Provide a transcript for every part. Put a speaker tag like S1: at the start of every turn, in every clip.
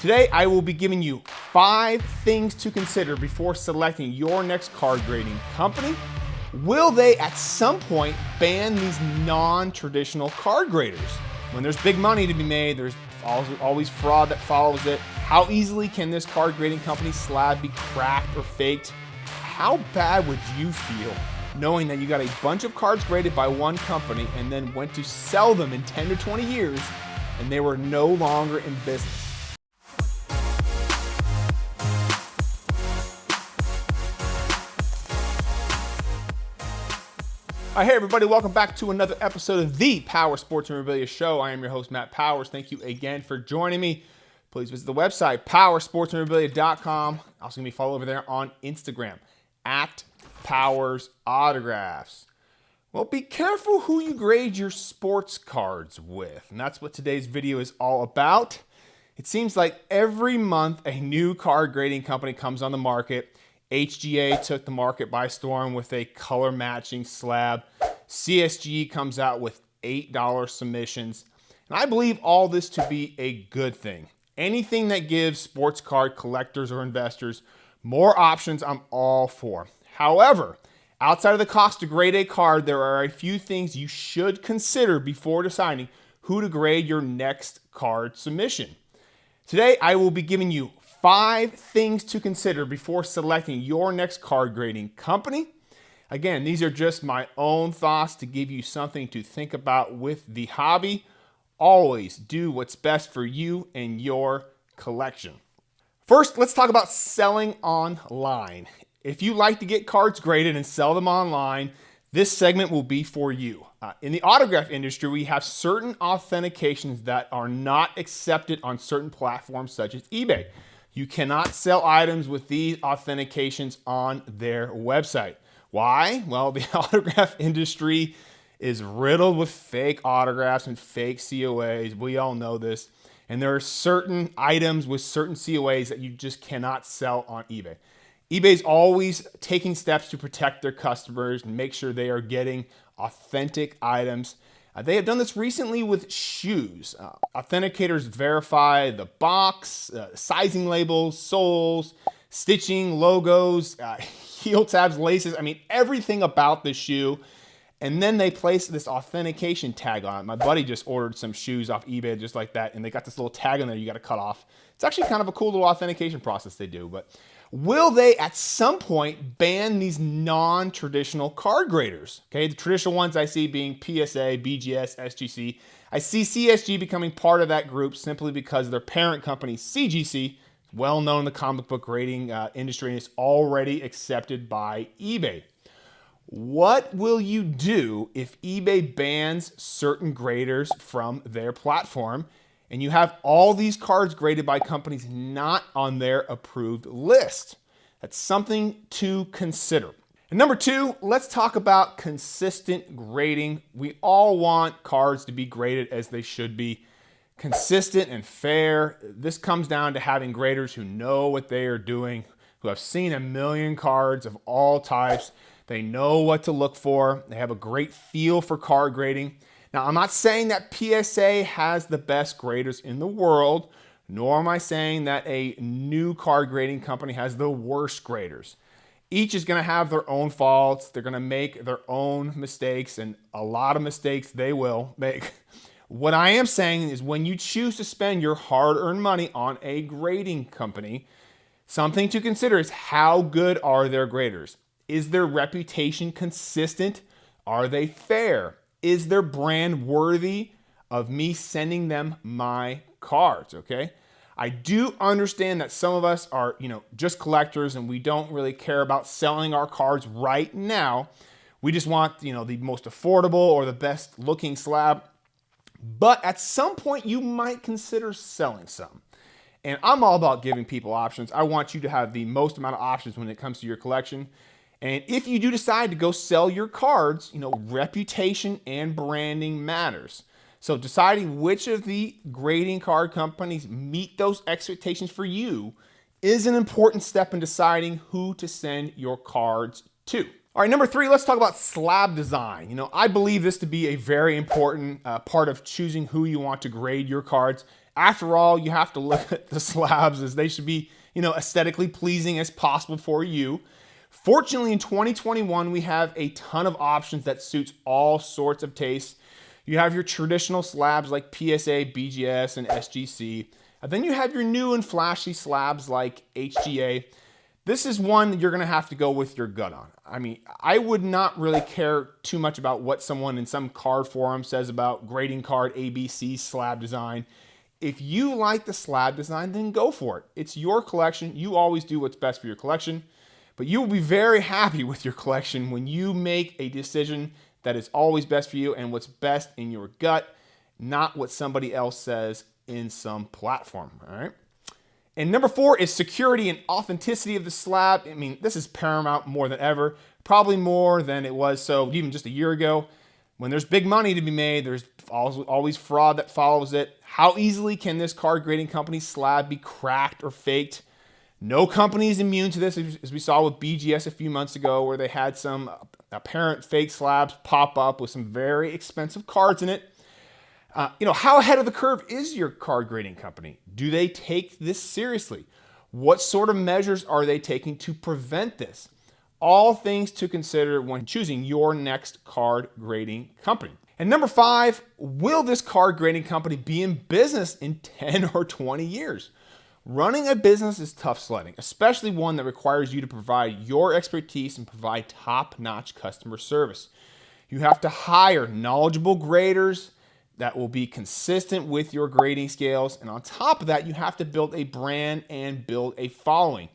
S1: Today, I will be giving you 5 things to consider before selecting your next card grading company. Will they at some point ban these non-traditional card graders? When there's big money to be made, there's always fraud that follows it. How easily can this card grading company Slab be cracked or faked? How bad would you feel knowing that you got a bunch of cards graded by one company and then went to sell them in 10 to 20 years and they were no longer in business? Hey everybody, welcome back to another episode of the Powers Sports Memorabilia Show. I am your host, Matt Powers. Thank you again for joining me. Please visit the website, powersportsmemorabilia.com. Also, give me a follow over there on Instagram, @PowersAutographs. Well, be careful who you grade your sports cards with. And that's what today's video is all about. It seems like every month a new card grading company comes on the market. HGA took the market by storm with a color matching slab. CSG comes out with $8 submissions. And I believe all this to be a good thing. Anything that gives sports card collectors or investors more options, I'm all for. However, outside of the cost to grade a card, there are a few things you should consider before deciding who to grade your next card submission. Today, I will be giving you 5 things to consider before selecting your next card grading company. Again, these are just my own thoughts to give you something to think about with the hobby. Always do what's best for you and your collection. First, let's talk about selling online. If you like to get cards graded and sell them online, this segment will be for you. In the autograph industry, we have certain authentications that are not accepted on certain platforms such as eBay. You cannot sell items with these authentications on their website. Why? Well, the autograph industry is riddled with fake autographs and fake COAs. We all know this. And there are certain items with certain COAs that you just cannot sell on eBay. eBay's always taking steps to protect their customers and make sure they are getting authentic items. They have done this recently with shoes. Authenticators verify the box, sizing labels, soles, stitching, logos, heel tabs, laces. I mean, everything about the shoe. And then they place this authentication tag on it. My buddy just ordered some shoes off eBay just like that, and they got this little tag on there you got to cut off. It's actually kind of a cool little authentication process they do. But will they at some point ban these non-traditional card graders? Okay, the traditional ones I see being PSA, BGS, SGC. I see CSG becoming part of that group simply because their parent company, CGC, well known in the comic book grading industry, and is already accepted by eBay. What will you do if eBay bans certain graders from their platform and you have all these cards graded by companies not on their approved list? That's something to consider. And number 2, let's talk about consistent grading. We all want cards to be graded as they should be, consistent and fair. This comes down to having graders who know what they are doing, who have seen a million cards of all types. They know what to look for. They have a great feel for card grading. Now, I'm not saying that PSA has the best graders in the world, nor am I saying that a new card grading company has the worst graders. Each is going to have their own faults. They're going to make their own mistakes, and a lot of mistakes they will make. What I am saying is when you choose to spend your hard-earned money on a grading company, something to consider is how good are their graders? Is their reputation consistent? Are they fair? Is their brand worthy of me sending them my cards, okay? I do understand that some of us are, just collectors and we don't really care about selling our cards right now. We just want, the most affordable or the best looking slab. But at some point you might consider selling some. And I'm all about giving people options. I want you to have the most amount of options when it comes to your collection. And if you do decide to go sell your cards, reputation and branding matters. So deciding which of the grading card companies meet those expectations for you is an important step in deciding who to send your cards to. All right, number 3, let's talk about slab design. I believe this to be a very important part of choosing who you want to grade your cards After all, you have to look at the slabs as they should be, aesthetically pleasing as possible for you. Fortunately, in 2021, we have a ton of options that suits all sorts of tastes. You have your traditional slabs like PSA, BGS, and SGC. And then you have your new and flashy slabs like HGA. This is one you're going to have to go with your gut on. I mean, I would not really care too much about what someone in some card forum says about grading card ABC Slab Design. If you like the slab design, then go for it. It's your collection. You always do what's best for your collection. But you will be very happy with your collection when you make a decision that is always best for you and what's best in your gut, not what somebody else says in some platform, all right? And number 4 is security and authenticity of the slab. I mean, this is paramount more than ever, probably more than it was so even just a year ago. When there's big money to be made, there's always fraud that follows it. How easily can this card grading company slab be cracked or faked? No company is immune to this, as we saw with BGS a few months ago, where they had some apparent fake slabs pop up with some very expensive cards in it. How ahead of the curve is your card grading company? Do they take this seriously? What sort of measures are they taking to prevent this? All things to consider when choosing your next card grading company. And number 5, will this card grading company be in business in 10 or 20 years? Running a business is tough sledding, especially one that requires you to provide your expertise and provide top-notch customer service. You have to hire knowledgeable graders that will be consistent with your grading scales. And on top of that, you have to build a brand and build a following.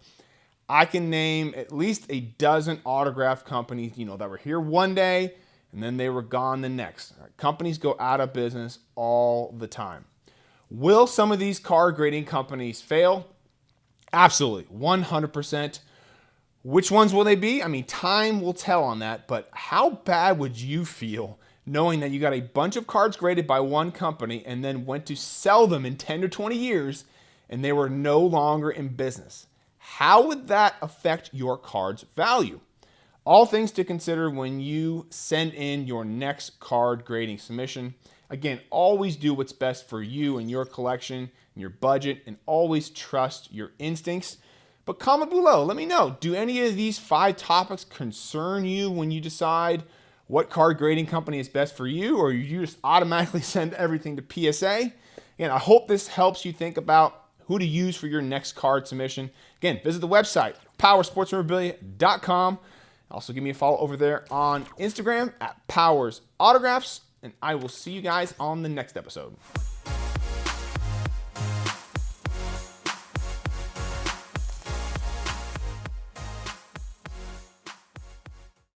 S1: I can name at least a dozen autograph companies, that were here one day and then they were gone the next. Companies go out of business all the time. Will some of these card grading companies fail? Absolutely, 100%. Which ones will they be? I mean, time will tell on that, but how bad would you feel knowing that you got a bunch of cards graded by one company and then went to sell them in 10 to 20 years and they were no longer in business? How would that affect your card's value? All things to consider when you send in your next card grading submission. Again, always do what's best for you and your collection and your budget, and always trust your instincts. But comment below, let me know, do any of these 5 topics concern you when you decide what card grading company is best for you, or you just automatically send everything to PSA? Again, I hope this helps you think about who to use for your next card submission. Again, visit the website, powersportsmemorabilia.com. Also, give me a follow over there on Instagram at Powers Autographs, and I will see you guys on the next episode.